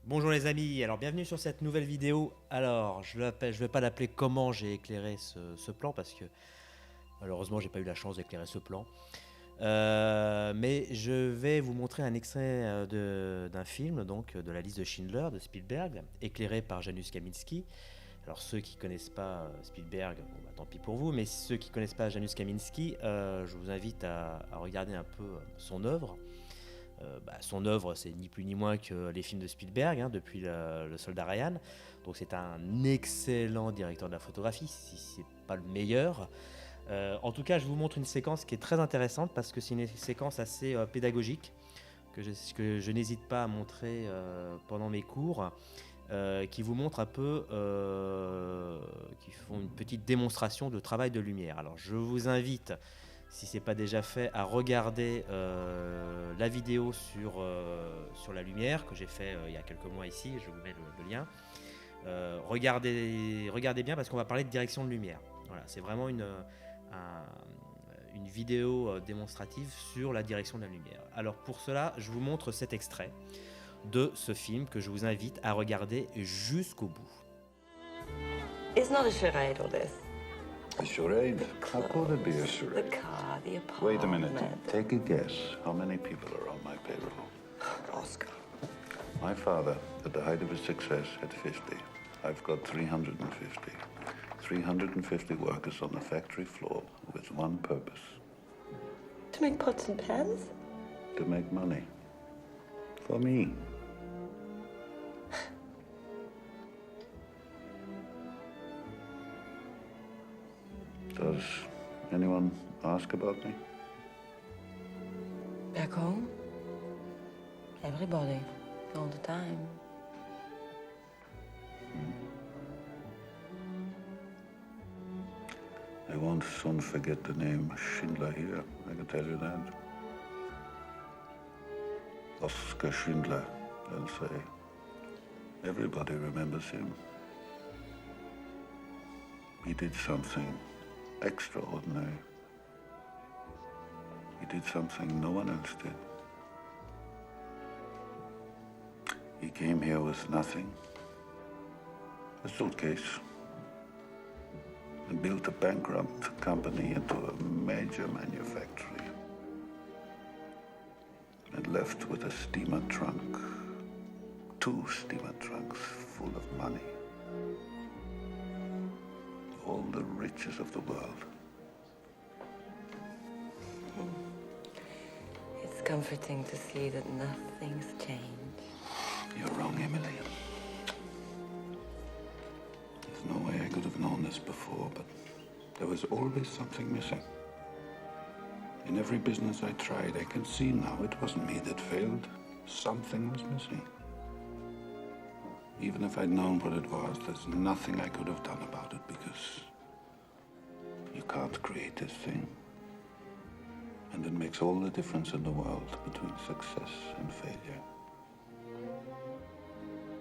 Bonjour les amis, alors bienvenue sur cette nouvelle vidéo. Alors je ne vais pas l'appeler comment j'ai éclairé ce plan parce que malheureusement j'ai pas eu la chance d'éclairer ce plan. Mais je vais vous montrer un extrait d'un film, donc de la liste de Schindler de Spielberg, éclairé par Janusz Kaminski. Alors ceux qui connaissent pas Spielberg, bon, bah, tant pis pour vous, mais ceux qui connaissent pas Janusz Kaminski, je vous invite à regarder un peu son œuvre. Son œuvre, c'est ni plus ni moins que les films de Spielberg, hein, depuis le Soldat Ryan. Donc c'est un excellent directeur de la photographie, si c'est pas le meilleur. En tout cas, je vous montre une séquence qui est très intéressante parce que c'est une séquence assez pédagogique que je n'hésite pas à montrer pendant mes cours, qui vous montre un peu, qui font une petite démonstration de travail de lumière. Alors je vous invite, si ce n'est pas déjà fait, à regarder la vidéo sur la lumière que j'ai fait il y a quelques mois ici, je vous mets le lien. Regardez bien parce qu'on va parler de direction de lumière. Voilà, c'est vraiment une vidéo démonstrative sur la direction de la lumière. Alors pour cela, je vous montre cet extrait de ce film que je vous invite à regarder jusqu'au bout. It's not a charade, all this. A charade? How could it be a The charade? car, the apartment. Wait a minute. Take a guess. How many people are on my payroll? Oscar. My father, at the height of his success, had 50. I've got 350. 350 workers on the factory floor with one purpose. To make pots and pans? To make money. For me. Does anyone ask about me? Back home? Everybody. All the time. I won't soon forget the name Schindler here, I can tell you that. Oskar Schindler, they'll say. Everybody remembers him. He did something extraordinary. He did something no one else did. He came here with nothing, a suitcase, and built a bankrupt company into a major manufactory, and left with a steamer trunk, 2 steamer trunks full of money, all the riches of the world. It's comforting to see that nothing's changed. You're wrong, Emily. There's no way I could have known this before, but there was always something missing. In every business I tried, I can see now it wasn't me that failed. Something was missing. Even if I'd known what it was, there's nothing I could have done about it because you can't create this thing. And it makes all the difference in the world between success and failure.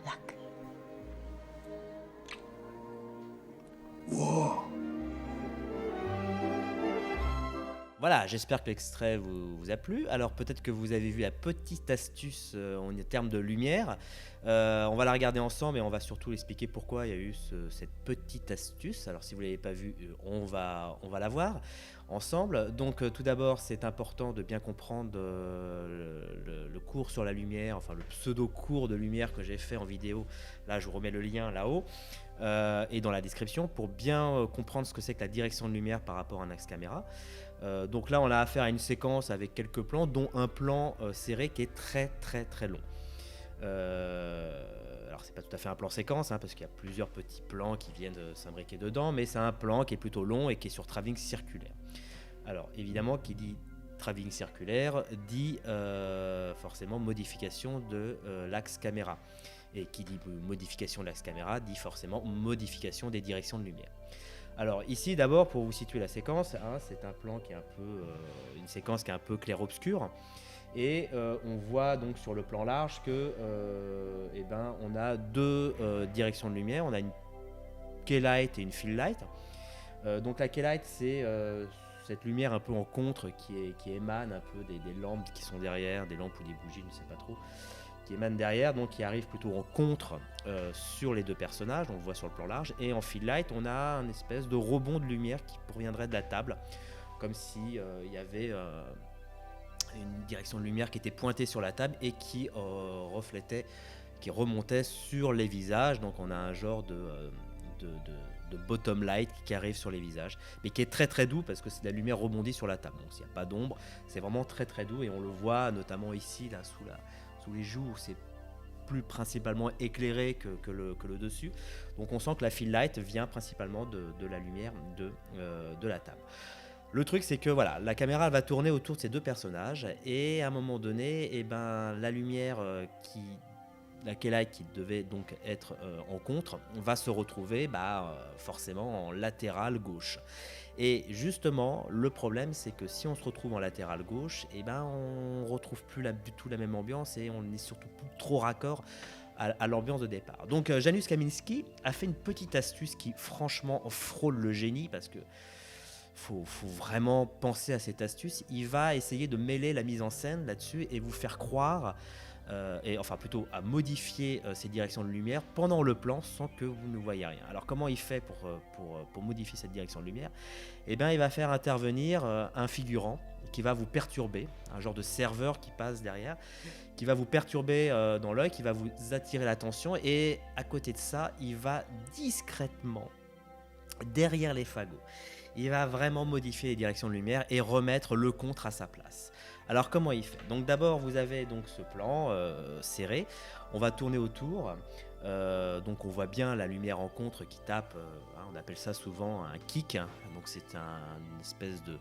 Luck. War. Voilà, j'espère que l'extrait vous a plu. Alors peut-être que vous avez vu la petite astuce en termes de lumière. On va la regarder ensemble et on va surtout expliquer pourquoi il y a eu cette petite astuce. Alors si vous ne l'avez pas vue, on va la voir ensemble. Donc tout d'abord, c'est important de bien comprendre le cours sur la lumière, enfin le pseudo-cours de lumière que j'ai fait en vidéo. Là, je vous remets le lien là-haut et dans la description pour bien comprendre ce que c'est que la direction de lumière par rapport à un axe caméra. Donc là, on a affaire à une séquence avec quelques plans, dont un plan serré qui est très très très long. Alors c'est pas tout à fait un plan séquence, hein, parce qu'il y a plusieurs petits plans qui viennent s'imbriquer dedans, mais c'est un plan qui est plutôt long et qui est sur travelling circulaire. Alors évidemment, qui dit travelling circulaire dit forcément modification de l'axe caméra. Et qui dit modification de l'axe caméra dit forcément modification des directions de lumière. Alors ici d'abord pour vous situer la séquence, hein, c'est un plan qui est un peu une séquence qui est un peu clair-obscur et on voit donc sur le plan large que on a 2 directions de lumière, on a une key-light et une fill-light. Donc la key-light c'est cette lumière un peu en contre qui émane un peu des lampes qui sont derrière, des lampes ou des bougies, je ne sais pas trop, émane derrière, donc qui arrive plutôt en contre sur les deux personnages, on le voit sur le plan large, et en fill light on a un espèce de rebond de lumière qui proviendrait de la table, comme si il y avait une direction de lumière qui était pointée sur la table et qui reflétait, qui remontait sur les visages. Donc on a un genre de bottom light qui arrive sur les visages, mais qui est très très doux parce que c'est de la lumière rebondie sur la table. Donc s'il n'y a pas d'ombre, c'est vraiment très très doux, et on le voit notamment ici là sous les joues, où c'est plus principalement éclairé que le dessus. Donc on sent que la fill light vient principalement de la lumière de la table. Le truc, c'est que voilà, la caméra elle va tourner autour de ces deux personnages, et à un moment donné, eh ben, la lumière la Keylight qui devait donc être en contre va se retrouver forcément en latéral gauche. Et justement, le problème, c'est que si on se retrouve en latéral gauche, eh ben, on retrouve plus du tout la même ambiance, et on n'est surtout plus trop raccord à l'ambiance de départ. Donc Janusz Kaminski a fait une petite astuce qui franchement frôle le génie, parce que faut vraiment penser à cette astuce. Il va essayer de mêler la mise en scène là-dessus et vous faire croire, enfin plutôt à modifier ces directions de lumière pendant le plan sans que vous ne voyez rien. Alors comment il fait pour modifier cette direction de lumière ? Eh bien, il va faire intervenir un figurant qui va vous perturber, un genre de serveur qui passe derrière, qui va vous perturber dans l'œil, qui va vous attirer l'attention, et à côté de ça, il va discrètement, derrière les fagots, il va vraiment modifier les directions de lumière et remettre le contre à sa place. Alors comment il fait ? Donc d'abord vous avez donc ce plan serré, on va tourner autour, donc on voit bien la lumière en contre qui tape, on appelle ça souvent un kick, donc c'est une espèce de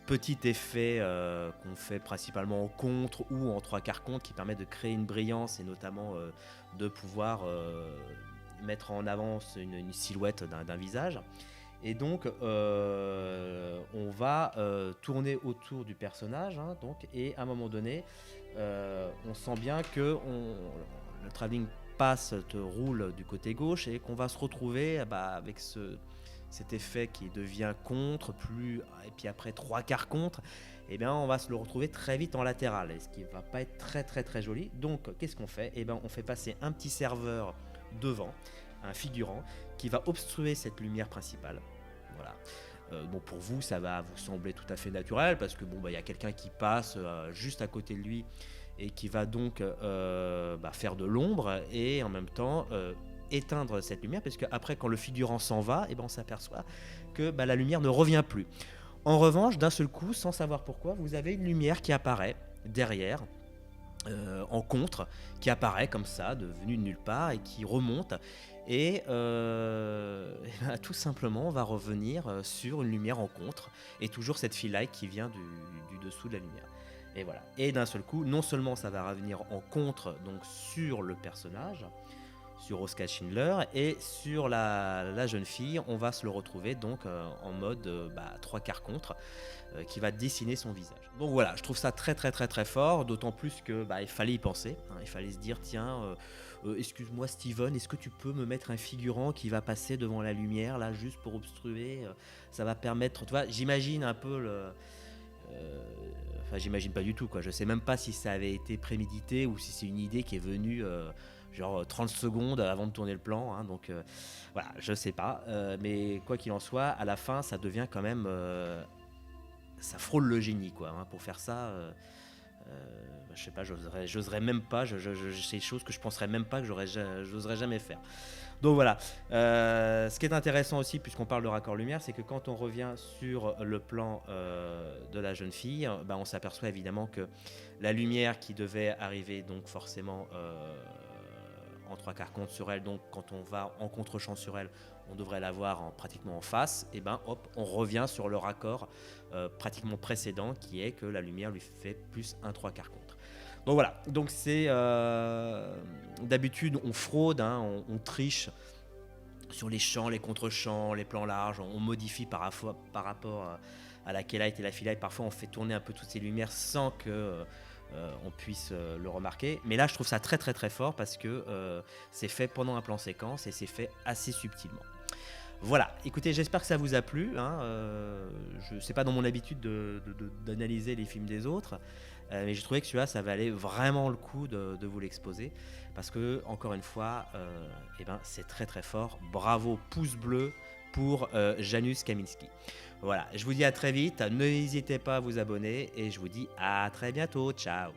petit effet qu'on fait principalement en contre ou en trois quarts contre, qui permet de créer une brillance et notamment de pouvoir mettre en avant une silhouette d'un visage. Et donc on va tourner autour du personnage, donc, et à un moment donné on sent bien que le travelling roule du côté gauche, et qu'on va se retrouver avec cet effet qui devient contre, et puis après trois quarts contre, et bien on va se le retrouver très vite en latéral, et ce qui va pas être très très très joli. Donc qu'est-ce qu'on fait ? Et ben on fait passer un petit serveur devant, un figurant qui va obstruer cette lumière principale. Voilà. Bon, pour vous, ça va vous sembler tout à fait naturel, parce que y a quelqu'un qui passe juste à côté de lui et qui va donc faire de l'ombre et en même temps éteindre cette lumière, parce qu'après, quand le figurant s'en va, et ben on s'aperçoit que la lumière ne revient plus. En revanche, d'un seul coup, sans savoir pourquoi, vous avez une lumière qui apparaît derrière, en contre, qui apparaît comme ça, devenue de nulle part, et qui remonte, et tout simplement on va revenir sur une lumière en contre, et toujours cette fill light qui vient du dessous de la lumière. Et voilà. Et d'un seul coup, non seulement ça va revenir en contre, donc sur le personnage, sur Oskar Schindler, et sur la jeune fille, on va se le retrouver donc en mode trois quarts contre, qui va dessiner son visage. Donc voilà, je trouve ça très très très très fort, d'autant plus que il fallait y penser, il fallait se dire tiens, excuse-moi Steven, est-ce que tu peux me mettre un figurant qui va passer devant la lumière là juste pour obstruer, ça va permettre, tu vois, j'imagine un peu j'imagine pas du tout quoi, je sais même pas si ça avait été prémédité ou si c'est une idée qui est venue genre 30 secondes avant de tourner le plan, donc voilà, je sais pas, mais quoi qu'il en soit, à la fin ça devient quand même ça frôle le génie quoi, pour faire ça, je sais pas, j'oserais même pas, c'est des choses que je penserais même pas que j'oserais jamais faire. Donc voilà, ce qui est intéressant aussi, puisqu'on parle de raccord lumière, c'est que quand on revient sur le plan de la jeune fille, on s'aperçoit évidemment que la lumière qui devait arriver donc forcément en trois quarts contre sur elle, donc quand on va en contre-champ sur elle, on devrait la voir pratiquement en face, et on revient sur le raccord pratiquement précédent, qui est que la lumière lui fait plus un trois quarts contre. Donc voilà, donc c'est d'habitude on fraude, on triche sur les champs, les contre-champs, les plans larges, on modifie par rapport à la Keylight et la fill light, parfois on fait tourner un peu toutes ces lumières sans que on puisse le remarquer, mais là je trouve ça très très très fort, parce que c'est fait pendant un plan séquence et c'est fait assez subtilement. Voilà, écoutez, j'espère que ça vous a plu, c'est pas dans mon habitude d'analyser les films des autres, mais j'ai trouvé que celui-là, ça valait vraiment le coup de vous l'exposer, parce que encore une fois, c'est très très fort. Bravo, pouce bleu pour Janusz Kaminski. Voilà, je vous dis à très vite, n'hésitez pas à vous abonner et je vous dis à très bientôt. Ciao.